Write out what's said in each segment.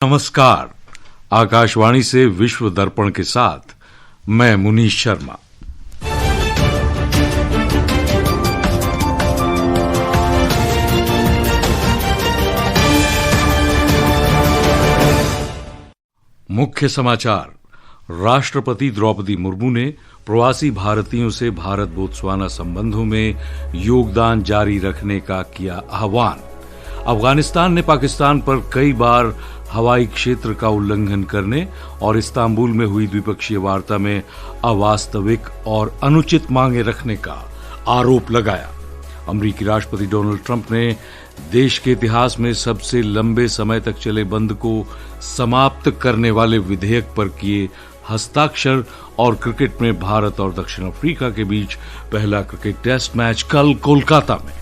नमस्कार। आकाशवाणी से विश्व दर्पण के साथ मैं मुनीश शर्मा। मुख्य समाचार। राष्ट्रपति द्रौपदी मुर्मू ने प्रवासी भारतीयों से भारत बोत्सवाना संबंधों में योगदान जारी रखने का किया आह्वान। अफगानिस्तान ने पाकिस्तान पर कई बार हवाई क्षेत्र का उल्लंघन करने और इस्तांबुल में हुई द्विपक्षीय वार्ता में अवास्तविक और अनुचित मांगे रखने का आरोप लगाया। अमेरिकी राष्ट्रपति डोनाल्ड ट्रंप ने देश के इतिहास में सबसे लंबे समय तक चले बंद को समाप्त करने वाले विधेयक पर किए हस्ताक्षर और क्रिकेट में भारत और दक्षिण अफ्रीका के बीच पहला क्रिकेट टेस्ट मैच कल कोलकाता में।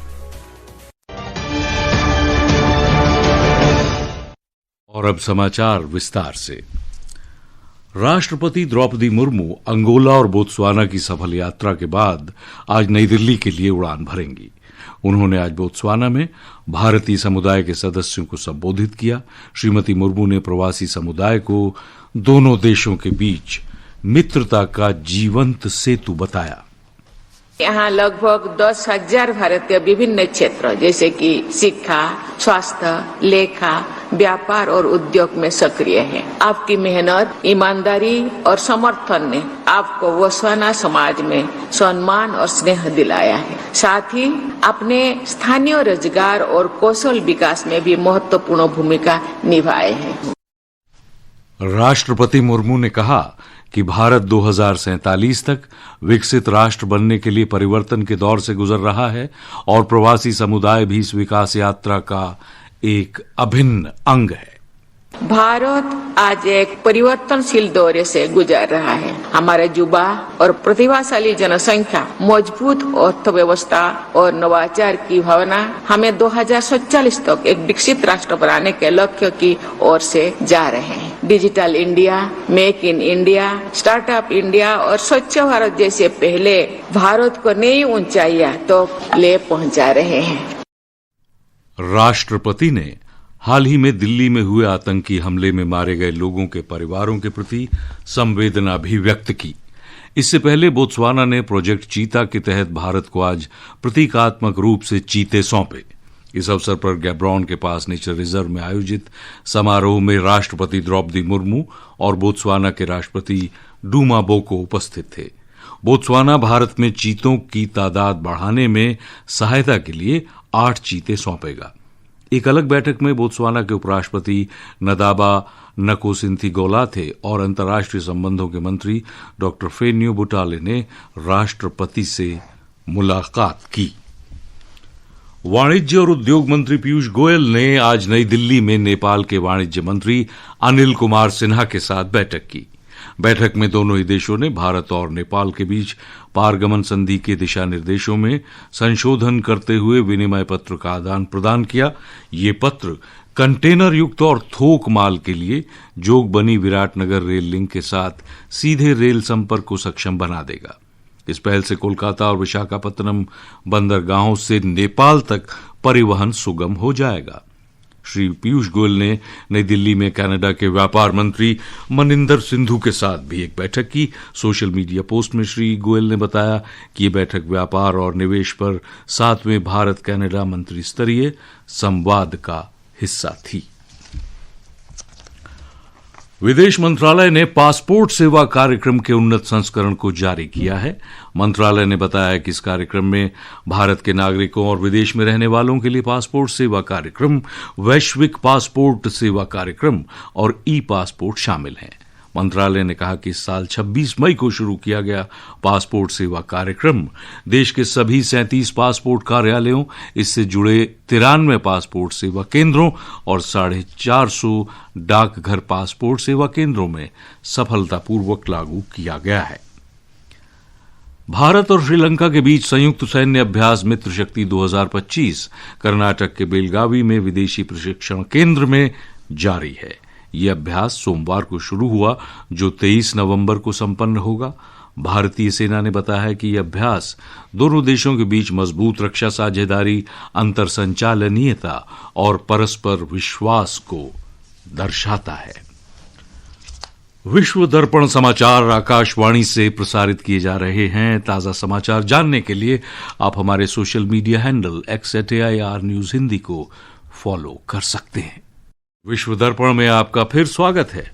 और अब समाचार विस्तार से। राष्ट्रपति द्रौपदी मुर्मू अंगोला और बोत्सवाना की सफल यात्रा के बाद आज नई दिल्ली के लिए उड़ान भरेंगी। उन्होंने आज बोत्सवाना में भारतीय समुदाय के सदस्यों को संबोधित किया। श्रीमती मुर्मू ने प्रवासी समुदाय को दोनों देशों के बीच मित्रता का जीवंत सेतु बताया। यहाँ लगभग 10,000 भारतीय विभिन्न क्षेत्र जैसे कि शिक्षा, स्वास्थ्य, लेखा, व्यापार और उद्योग में सक्रिय है। आपकी मेहनत, ईमानदारी और समर्थन ने आपको बोत्सवाना समाज में सम्मान और स्नेह दिलाया है। साथ ही अपने स्थानीय रोजगार और कौशल विकास में भी महत्वपूर्ण भूमिका निभाए हैं। राष्ट्रपति मुर्मू ने कहा कि भारत 2047 तक विकसित राष्ट्र बनने के लिए परिवर्तन के दौर से गुजर रहा है और प्रवासी समुदाय भी इस विकास यात्रा का एक अभिन्न अंग है। भारत आज एक परिवर्तनशील दौर से गुजर रहा है। हमारे युवा और प्रतिभाशाली जनसंख्या, मजबूत अर्थव्यवस्था और नवाचार की भावना हमें 2047 तक एक विकसित राष्ट्र बनाने के लक्ष्य की ओर से जा रहे हैं। Digital India, make in India, startup India और स्वच्छ भारत जैसे पहले भारत को नई ऊंचाइयां तो ले पहुंचा रहे हैं। राष्ट्रपति ने हाल ही में दिल्ली में हुए आतंकी हमले में मारे गए लोगों के परिवारों के प्रति संवेदना भी व्यक्त की। इससे पहले बोत्सवाना ने प्रोजेक्ट चीता के तहत भारत को आज प्रतीकात्मक रूप से चीते सौंपे। इस अवसर पर गैब्रॉन के पास नेचर रिजर्व में आयोजित समारोह में राष्ट्रपति द्रौपदी मुर्मू और बोत्सवाना के राष्ट्रपति डूमा बोको उपस्थित थे। बोत्सवाना भारत में चीतों की तादाद बढ़ाने में सहायता के लिए 8 चीते सौंपेगा। एक अलग बैठक में बोत्सवाना के उपराष्ट्रपति नदाबा नकोसिन्थिगोलाथे और अंतर्राष्ट्रीय संबंधों के मंत्री डॉक्टर फेन्यू बुटाले ने राष्ट्रपति से मुलाकात की। वाणिज्य और उद्योग मंत्री पीयूष गोयल ने आज नई दिल्ली में नेपाल के वाणिज्य मंत्री अनिल कुमार सिन्हा के साथ बैठक की। बैठक में दोनों ही देशों ने भारत और नेपाल के बीच पारगमन संधि के दिशा निर्देशों में संशोधन करते हुए विनिमय पत्र का आदान प्रदान किया। ये पत्र कंटेनर युक्त और थोक माल के लिए जोगबनी विराटनगर रेल लिंक के साथ सीधे रेल संपर्क को सक्षम बना देगा। इस पहल से कोलकाता और विशाखापत्तनम बंदरगाहों से नेपाल तक परिवहन सुगम हो जाएगा। श्री पीयूष गोयल ने नई दिल्ली में कनाडा के व्यापार मंत्री मनिंदर सिंधु के साथ भी एक बैठक की। सोशल मीडिया पोस्ट में श्री गोयल ने बताया कि ये बैठक व्यापार और निवेश पर 7वें भारत कनाडा मंत्री स्तरीय संवाद का हिस्सा थी। विदेश मंत्रालय ने पासपोर्ट सेवा कार्यक्रम के उन्नत संस्करण को जारी किया है। मंत्रालय ने बताया कि इस कार्यक्रम में भारत के नागरिकों और विदेश में रहने वालों के लिए पासपोर्ट सेवा कार्यक्रम, वैश्विक पासपोर्ट सेवा कार्यक्रम और ई पासपोर्ट शामिल हैं। मंत्रालय ने कहा कि इस साल 26 मई को शुरू किया गया पासपोर्ट सेवा कार्यक्रम देश के सभी 37 पासपोर्ट कार्यालयों, इससे जुड़े 93 पासपोर्ट सेवा केंद्रों और 450 डाकघर पासपोर्ट सेवा केंद्रों में सफलतापूर्वक लागू किया गया है। भारत और श्रीलंका के बीच संयुक्त सैन्य अभ्यास मित्र शक्ति 2025 कर्नाटक के बेलगावी में विदेशी प्रशिक्षण केंद्र में जारी है। यह अभ्यास सोमवार को शुरू हुआ, जो 23 नवंबर को संपन्न होगा। भारतीय सेना ने बताया है कि यह अभ्यास दोनों देशों के बीच मजबूत रक्षा साझेदारी, अंतर संचालनीयता और परस्पर विश्वास को दर्शाता है। विश्व दर्पण समाचार आकाशवाणी से प्रसारित किए जा रहे हैं। ताजा समाचार जानने के लिए आप हमारे social media handle @AIR news Hindi को फॉलो कर सकते हैं। विश्व दर्पण में आपका फिर स्वागत है।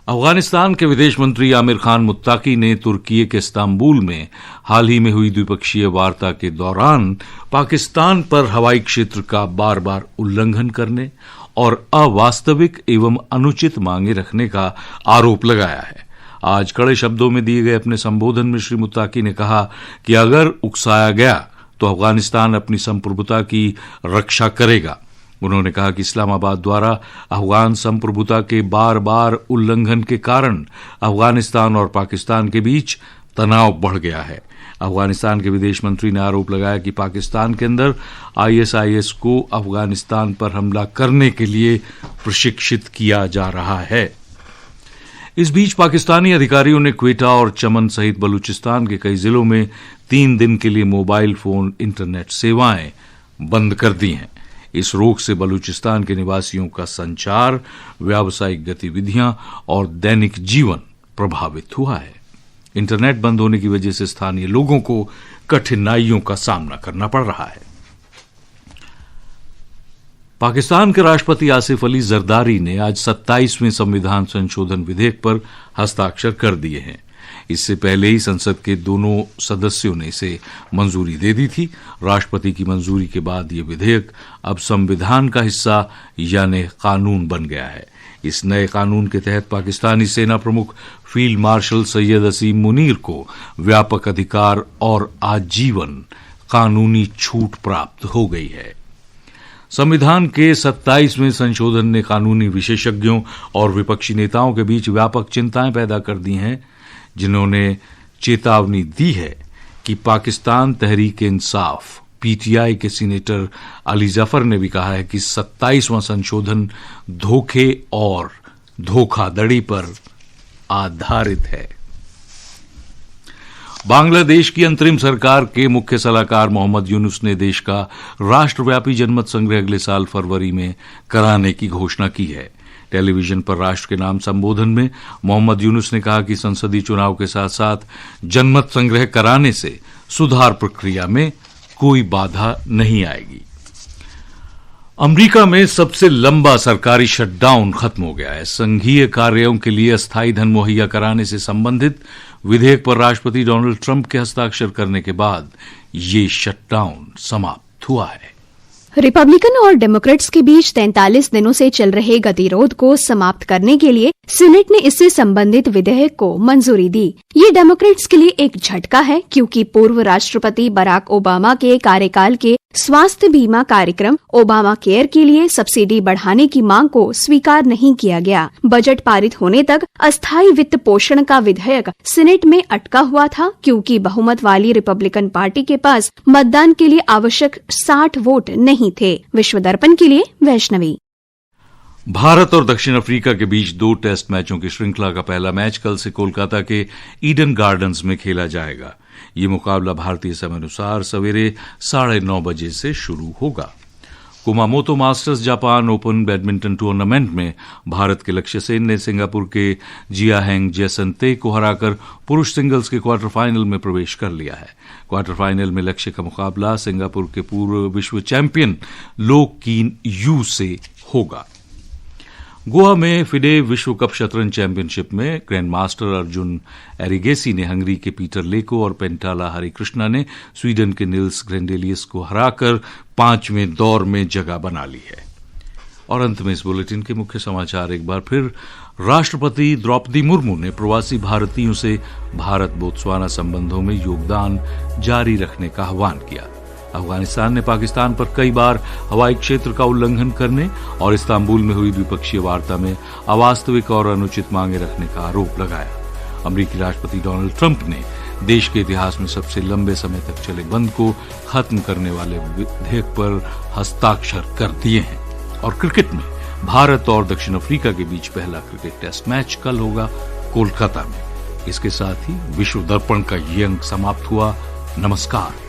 अफगानिस्तान के विदेश मंत्री आमिर खान मुत्ताकी ने तुर्की के इस्तांबुल में हाल ही में हुई द्विपक्षीय वार्ता के दौरान पाकिस्तान पर हवाई क्षेत्र का बार बार उल्लंघन करने और अवास्तविक एवं अनुचित मांगे रखने का आरोप लगाया है। आज कड़े शब्दों में दिए गए अपने संबोधन में श्री मुत्ताकी ने कहा कि अगर उकसाया गया तो अफगानिस्तान अपनी संप्रभुता की रक्षा करेगा। उन्होंने कहा कि इस्लामाबाद द्वारा अफगान संप्रभुता के बार बार उल्लंघन के कारण अफगानिस्तान और पाकिस्तान के बीच तनाव बढ़ गया है। अफगानिस्तान के विदेश मंत्री ने आरोप लगाया कि पाकिस्तान के अंदर ISIS को अफगानिस्तान पर हमला करने के लिए प्रशिक्षित किया जा रहा है। इस बीच पाकिस्तानी अधिकारियों ने क्वेटा और चमन सहित बलूचिस्तान के कई जिलों में 3 दिन के लिए मोबाइल फोन इंटरनेट सेवाएं बंद कर दी हैं। इस रोक से बलूचिस्तान के निवासियों का संचार, व्यावसायिक गतिविधियां और दैनिक जीवन प्रभावित हुआ है। इंटरनेट बंद होने की वजह से स्थानीय लोगों को कठिनाइयों का सामना करना पड़ रहा है। पाकिस्तान के राष्ट्रपति आसिफ अली जरदारी ने आज 27वें संविधान संशोधन विधेयक पर हस्ताक्षर कर दिए हैं। इससे पहले ही संसद के दोनों सदस्यों ने इसे मंजूरी दे दी थी। राष्ट्रपति की मंजूरी के बाद यह विधेयक अब संविधान का हिस्सा यानी कानून बन गया है। इस नए कानून के तहत पाकिस्तानी सेना प्रमुख फील्ड मार्शल सैयद असीम मुनीर को व्यापक अधिकार और आजीवन कानूनी छूट प्राप्त हो गई है। संविधान के 27वें संशोधन ने कानूनी विशेषज्ञों और विपक्षी नेताओं के बीच व्यापक चिंताएं पैदा कर दी हैं, जिन्होंने चेतावनी दी है कि पाकिस्तान तहरीक इंसाफ PTI के सीनेटर अली जफर ने भी कहा है कि 27वां संशोधन धोखे और धोखाधड़ी पर आधारित है। बांग्लादेश की अंतरिम सरकार के मुख्य सलाहकार मोहम्मद यूनुस ने देश का राष्ट्रव्यापी जनमत संग्रह अगले साल फरवरी में कराने की घोषणा की है। टेलीविजन पर राष्ट्र के नाम संबोधन में मोहम्मद यूनुस ने कहा कि संसदीय चुनाव के साथ साथ जनमत संग्रह कराने से सुधार प्रक्रिया में कोई बाधा नहीं आएगी। अमेरिका में सबसे लंबा सरकारी शटडाउन खत्म हो गया है। संघीय कार्यों के लिए अस्थायी धन मुहैया कराने से संबंधित विधेयक पर राष्ट्रपति डोनाल्ड ट्रंप के हस्ताक्षर करने के बाद ये शटडाउन समाप्त हुआ है। रिपब्लिकन और डेमोक्रेट्स के बीच 43 दिनों से चल रहे गतिरोध को समाप्त करने के लिए सीनेट ने इससे संबंधित विधेयक को मंजूरी दी। ये डेमोक्रेट्स के लिए एक झटका है, क्योंकि पूर्व राष्ट्रपति बराक ओबामा के कार्यकाल के स्वास्थ्य बीमा कार्यक्रम ओबामा केयर के लिए सब्सिडी बढ़ाने की मांग को स्वीकार नहीं किया गया। बजट पारित होने तक अस्थायी वित्त पोषण का विधेयक सीनेट में अटका हुआ था, क्योंकि बहुमत वाली रिपब्लिकन पार्टी के पास मतदान के लिए आवश्यक 60 वोट नहीं थे। विश्व दर्पण के लिए वैष्णवी। भारत और दक्षिण अफ्रीका के बीच 2 टेस्ट मैचों की श्रृंखला का पहला मैच कल से कोलकाता के ईडन गार्डन्स में खेला जाएगा। ये मुकाबला भारतीय समय अनुसार सवेरे 9:30 बजे से शुरू होगा। Kumamoto Masters Japan Open badminton tournament में भारत के लक्ष्य सेन ने सिंगापुर के जियाहेंग जैसनते को हराकर पुरुष सिंगल्स के क्वार्टर फाइनल में प्रवेश कर लिया है। क्वार्टर फाइनल में लक्ष्य का मुकाबला सिंगापुर के पूर्व विश्व चैंपियन लो कीन यू से होगा। गोवा में फिडे विश्व कप शतरंज चैंपियनशिप में ग्रैंड मास्टर अर्जुन एरिगेसी ने हंगरी के पीटर लेको और पेंटाला हरिकृष्णा ने स्वीडन के निल्स ग्रेंडेलियस को हराकर 5वें दौर में जगह बना ली है। और अंत में इस बुलेटिन के मुख्य समाचार एक बार फिर। राष्ट्रपति द्रौपदी मुर्मू ने प्रवासी भारतीयों से भारत बोत्सवाना संबंधों में योगदान जारी रखने का आह्वान किया। अफगानिस्तान ने पाकिस्तान पर कई बार हवाई क्षेत्र का उल्लंघन करने और इस्तांबुल में हुई द्विपक्षीय वार्ता में अवास्तविक और अनुचित मांगे रखने का आरोप लगाया। अमेरिकी राष्ट्रपति डोनाल्ड ट्रंप ने देश के इतिहास में सबसे लंबे समय तक चले बंद को खत्म करने वाले विधेयक पर हस्ताक्षर कर दिए हैं। और क्रिकेट में भारत और दक्षिण अफ्रीका के बीच पहला क्रिकेट टेस्ट मैच कल होगा कोलकाता में। इसके साथ ही विश्व दर्पण का ये अंक समाप्त हुआ। नमस्कार।